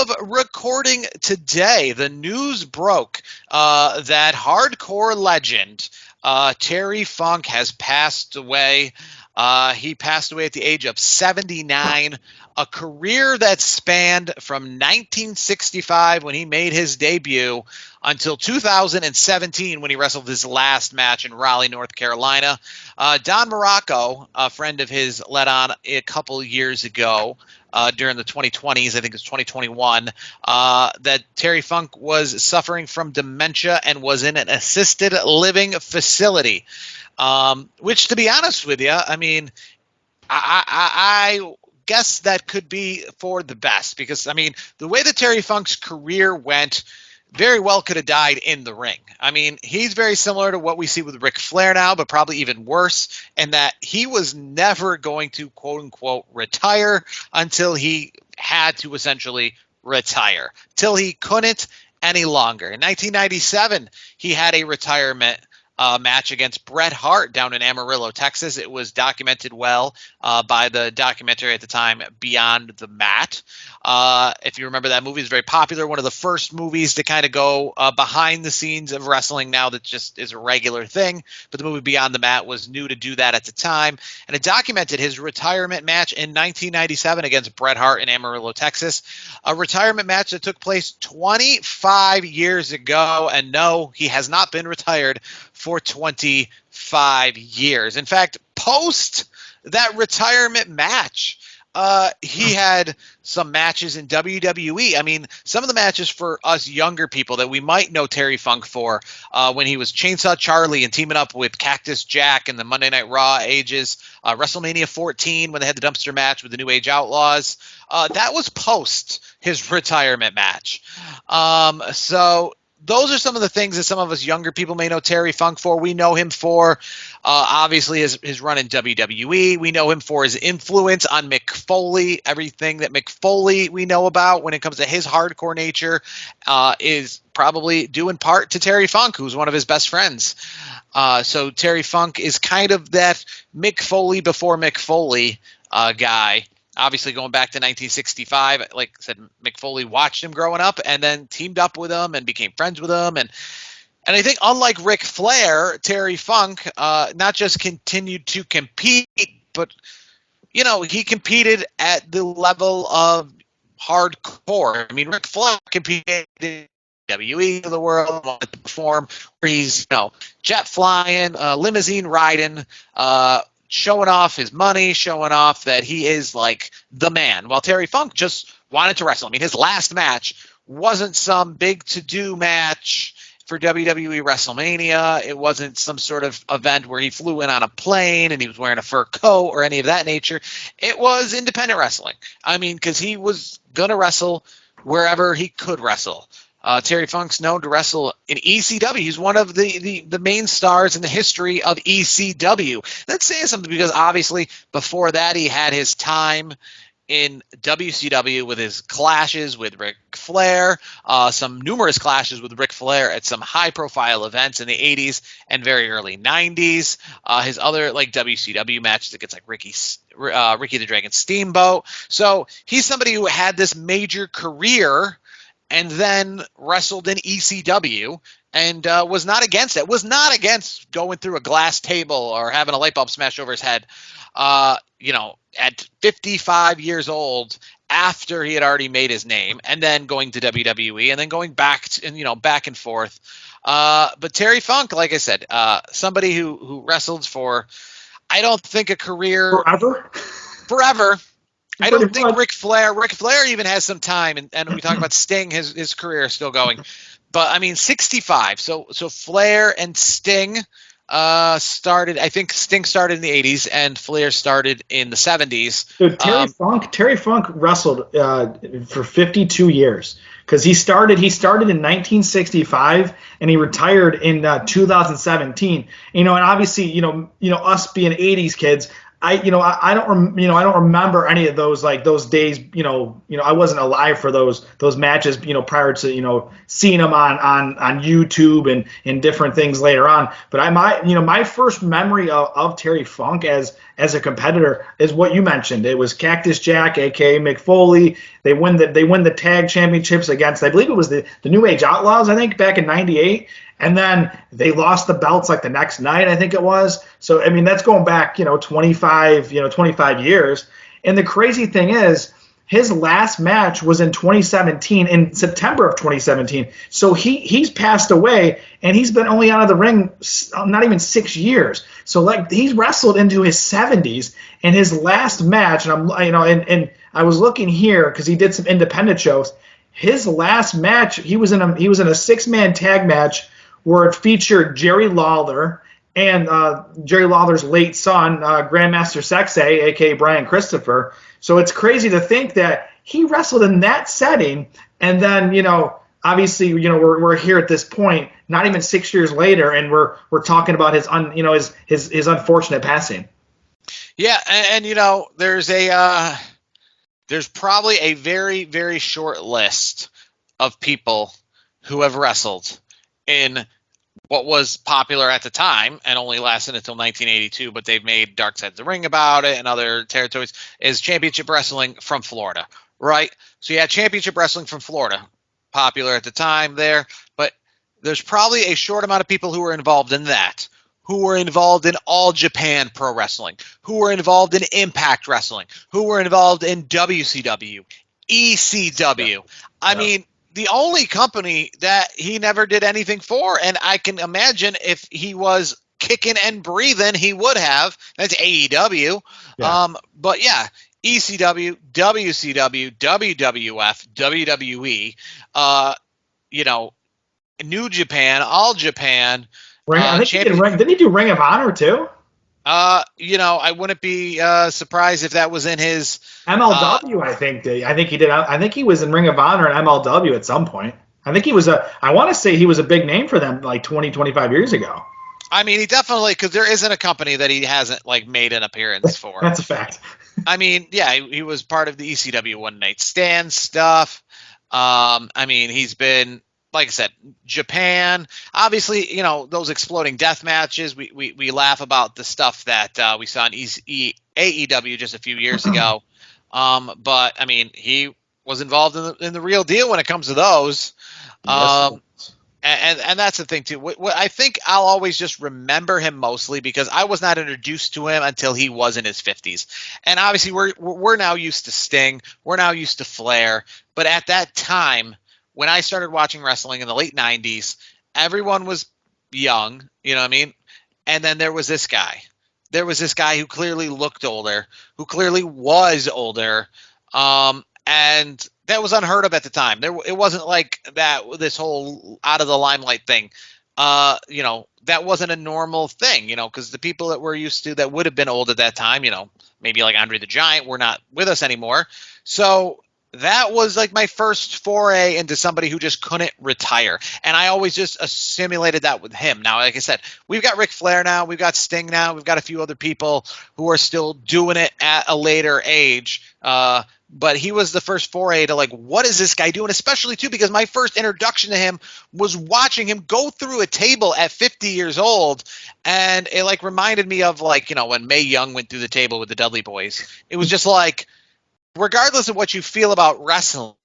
of recording today, the news broke that hardcore legend Terry Funk has passed away. He passed away at the age of 79. A career that spanned from 1965 when he made his debut until 2017 when he wrestled his last match in Raleigh, North Carolina. Don Morocco, a friend of his, let on a couple years ago during the 2020s, I think it's 2021, that Terry Funk was suffering from dementia and was in an assisted living facility, which, to be honest with you, I mean, I guess that could be for the best because, I mean, the way that Terry Funk's career went very well could have died in the ring. I mean, he's very similar to what we see with Ric Flair now, but probably even worse, in that he was never going to, quote unquote, retire until he had to essentially retire, till he couldn't any longer. In 1997, he had a retirement match against Bret Hart down in Amarillo, Texas. It was documented well by the documentary at the time, Beyond the Mat. If you remember that movie, it's very popular. One of the first movies to kind of go behind the scenes of wrestling now that just is a regular thing. But the movie Beyond the Mat was new to do that at the time. And it documented his retirement match in 1997 against Bret Hart in Amarillo, Texas. A retirement match that took place 25 years ago. And no, he has not been retired for 25 years. In fact, post that retirement match, he had some matches in WWE. I mean, some of the matches for us younger people that we might know Terry Funk for, when he was Chainsaw Charlie and teaming up with Cactus Jack in the Monday Night Raw ages, WrestleMania 14 when they had the dumpster match with the New Age Outlaws. That was post his retirement match. So those are some of the things that some of us younger people may know Terry Funk for. We know him for, obviously, his run in WWE. We know him for his influence on Mick Foley. Everything that Mick Foley we know about when it comes to his hardcore nature is probably due in part to Terry Funk, who's one of his best friends. So Terry Funk is kind of that Mick Foley before Mick Foley guy. Obviously, going back to 1965, like I said, Mick Foley watched him growing up and then teamed up with him and became friends with him. And I think unlike Ric Flair, Terry Funk not just continued to compete, but, you know, he competed at the level of hardcore. I mean, Ric Flair competed in WWE of the world, wanted to perform where he's, you know, jet flying, limousine riding, showing off his money, showing off that he is like the man. While Terry Funk just wanted to wrestle. I mean, his last match wasn't some big to-do match for WWE WrestleMania. It wasn't some sort of event where he flew in on a plane and he was wearing a fur coat or any of that nature. It was independent wrestling. I mean, because he was going to wrestle wherever he could wrestle. Terry Funk's known to wrestle in ECW. He's one of the main stars in the history of ECW. That's saying something because obviously before that he had his time in WCW with his clashes with Ric Flair, some numerous clashes with Ric Flair at some high-profile events in the 80s and very early 90s. His other like WCW matches against like Ricky the Dragon Steamboat. So he's somebody who had this major career and then wrestled in ECW and was not against it. Was not against going through a glass table or having a light bulb smashed over his head, you know, at 55 years old after he had already made his name and then going to WWE and then going back to, and, you know, back and forth. But Terry Funk, like I said, somebody who wrestled for, I don't think a career forever. I don't think Ric Flair even has some time, and we talk about Sting, his career is still going. But, I mean, 65. So Flair and Sting started, I think Sting started in the 80s, and Flair started in the 70s. So Terry Funk wrestled for 52 years. Because he started in 1965 and he retired in 2017. You know, and obviously, you know, us being 80s kids, I don't remember any of those, like those days. I wasn't alive for those matches. Prior to seeing them on YouTube and different things later on. But my first memory of Terry Funk as a competitor is what you mentioned. It was Cactus Jack, aka Mick Foley. They win the tag championships against, I believe it was the New Age Outlaws, I think, back in '98. And then they lost the belts like the next night, I think it was. So, I mean, that's going back, 25 years. And the crazy thing is, his last match was in 2017, in September of 2017. So he's passed away, and he's been only out of the ring not even 6 years. So like he's wrestled into his 70s, and his last match, and and I was looking here because he did some independent shows. His last match, he was in a 6-man tag match where it featured Jerry Lawler and Jerry Lawler's late son, Grandmaster Sexay, a.k.a. Brian Christopher. So it's crazy to think that he wrestled in that setting, and then, obviously, we're here at this point, not even 6 years later, and we're talking about his unfortunate passing. Yeah, and there's probably a very, very short list of people who have wrestled in what was popular at the time and only lasted until 1982, but they've made Dark Side of the Ring about it and other territories, is championship wrestling from Florida, right? So you had championship wrestling from Florida, popular at the time there, but there's probably a short amount of people who were involved in that, who were involved in All Japan Pro Wrestling, who were involved in Impact Wrestling, who were involved in WCW, ECW. I mean, the only company that he never did anything for, and I can imagine if he was kicking and breathing, he would have. That's AEW. Yeah. But yeah, ECW, WCW, WWF, WWE, New Japan, All Japan. I think didn't he do Ring of Honor too? I wouldn't be surprised if that was in his MLW. I think he did. I think he was in Ring of Honor and MLW at some point. I think he was I want to say he was a big name for them like 25 years ago. I mean, he definitely, because there isn't a company that he hasn't like made an appearance for. That's a fact. I mean, yeah, he was part of the ECW One Night Stand stuff. I mean, he's been, like I said, Japan, obviously, those exploding death matches. We laugh about the stuff that we saw in AEW just a few years ago. But I mean, he was involved in the real deal when it comes to those. And that's the thing too. What I think I'll always just remember him mostly because I was not introduced to him until he was in his 50s. And obviously we're now used to Sting. We're now used to Flair. But at that time, when I started watching wrestling in the late 90s, everyone was young, you know what I mean? And then there was this guy. There was this guy who clearly looked older, who clearly was older, and that was unheard of at the time. It wasn't like that, this whole out of the limelight thing. That wasn't a normal thing, because the people that we're used to that would have been old at that time, maybe like Andre the Giant, were not with us anymore. So that was like my first foray into somebody who just couldn't retire. And I always just assimilated that with him. Now, like I said, we've got Ric Flair now, we've got Sting now, we've got a few other people who are still doing it at a later age. But he was the first foray to like, what is this guy doing? Especially too, because my first introduction to him was watching him go through a table at 50 years old. And it like reminded me of like, when Mae Young went through the table with the Dudley Boys. It was just like, regardless of what you feel about wrestling,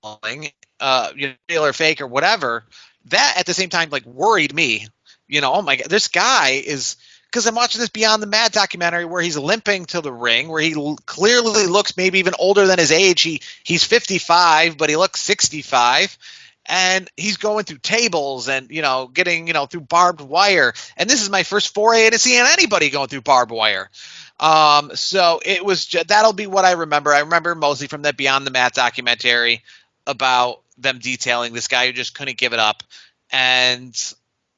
real or fake or whatever, that at the same time like worried me. Oh my God, this guy is, because I'm watching this Beyond the Mat documentary where he's limping to the ring, where he clearly looks maybe even older than his age. He's 55, but he looks 65, and he's going through tables and getting through barbed wire. And this is my first foray into seeing anybody going through barbed wire. So it was that'll be what I remember. I remember mostly from that Beyond the Mat documentary about them detailing this guy who just couldn't give it up. And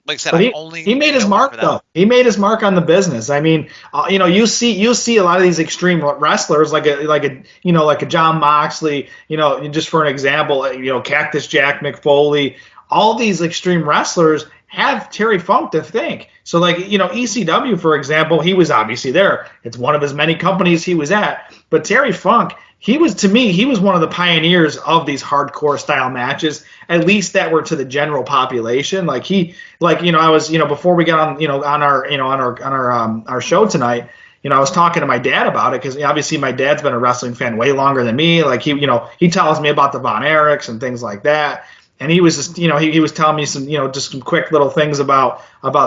like I said, he made his mark though. He made his mark on the business. I mean, you see a lot of these extreme wrestlers like a John Moxley, just for an example, Cactus Jack, Mick Foley, all these extreme wrestlers, have Terry Funk to thank. So, like, you know, ECW, for example, he was obviously there. It's one of his many companies he was at. But Terry Funk, he was, to me, he was one of the pioneers of these hardcore style matches, at least that were to the general population. Like, you know, I was, you know, before we got on, you know, on our, you know, on our show tonight, you know, I was talking to my dad about it because obviously my dad's been a wrestling fan way longer than me. Like, he, you know, he tells me about the Von Erichs and things like that. And he was just, you know, he was telling me some, you know, just some quick little things about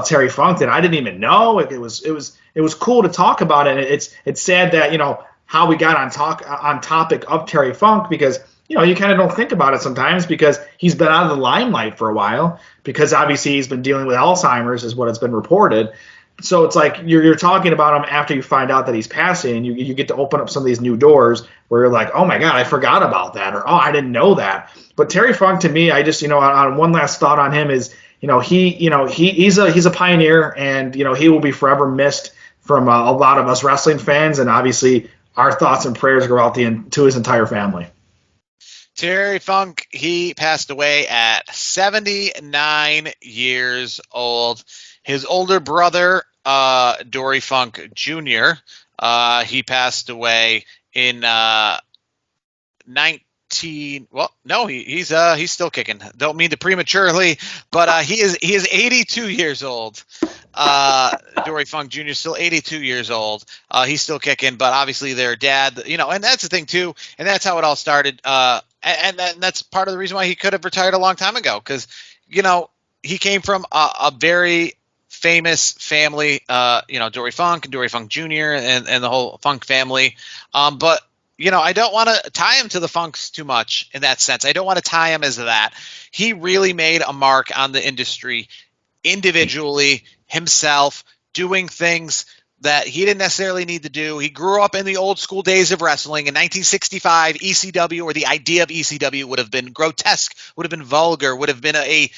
Terry Funk that I didn't even know. It was cool to talk about it. And it's sad that, you know, how we got on topic of Terry Funk, because, you know, you kind of don't think about it sometimes because he's been out of the limelight for a while, because obviously he's been dealing with Alzheimer's is what has been reported. So it's like you're talking about him after you find out that he's passing, and you get to open up some of these new doors where you're like, oh my God, I forgot about that, or oh, I didn't know that. But Terry Funk, to me, I just, you know, on one last thought on him is, you know, he's a pioneer, and, you know, he will be forever missed from a lot of us wrestling fans, and obviously our thoughts and prayers go out to his entire family. Terry Funk, he passed away at 79 years old. His older brother, Dory Funk Jr., he passed away in 19. Well, no, he's still kicking. Don't mean to prematurely, but he is 82 years old. Dory Funk Jr. still 82 years old. He's still kicking, but obviously their dad, you know, and that's the thing too, and that's how it all started. And that's part of the reason why he could have retired a long time ago, because, you know, he came from a very famous family, you know, Dory Funk and Dory Funk Jr. and the whole Funk family. But, you know, I don't want to tie him to the Funks too much in that sense. I don't want to tie him as that. He really made a mark on the industry individually, himself, doing things that he didn't necessarily need to do. He grew up in the old school days of wrestling. In 1965, ECW, or the idea of ECW, would have been grotesque, would have been vulgar, would have been a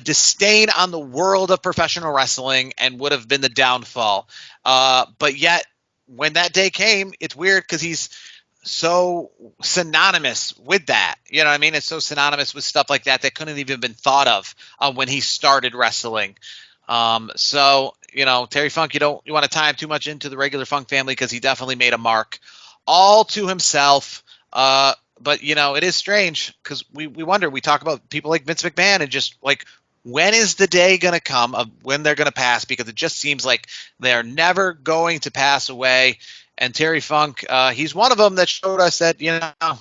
disdain on the world of professional wrestling, and would have been the downfall. But yet, when that day came, it's weird because he's so synonymous with that. You know what I mean? It's so synonymous with stuff like that couldn't have even been thought of when he started wrestling. So, you know, Terry Funk, you want to tie him too much into the regular Funk family, because he definitely made a mark all to himself. But, you know, it is strange because we wonder, we talk about people like Vince McMahon, and just like, when is the day going to come of when they're going to pass? Because it just seems like they're never going to pass away. And Terry Funk, he's one of them that showed us that, you know,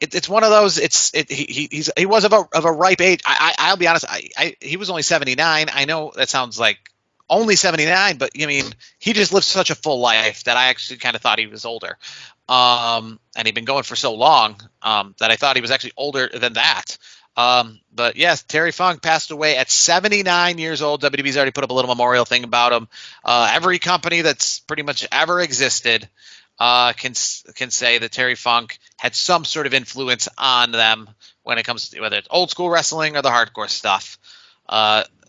it's one of those. He was of a ripe age. I'll be honest. He was only 79. I know that sounds like only 79, but I mean, he just lived such a full life that I actually kind of thought he was older. And he'd been going for so long that I thought he was actually older than that. But yes, Terry Funk passed away at 79 years old. WWE's already put up a little memorial thing about him. Every company that's pretty much ever existed can say that Terry Funk had some sort of influence on them when it comes to whether it's old school wrestling or the hardcore stuff.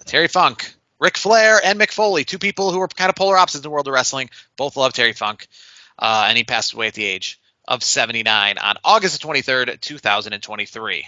Terry Funk, Ric Flair, and Mick Foley, two people who were kind of polar opposites in the world of wrestling, both love Terry Funk. And he passed away at the age of 79 on August 23rd, 2023.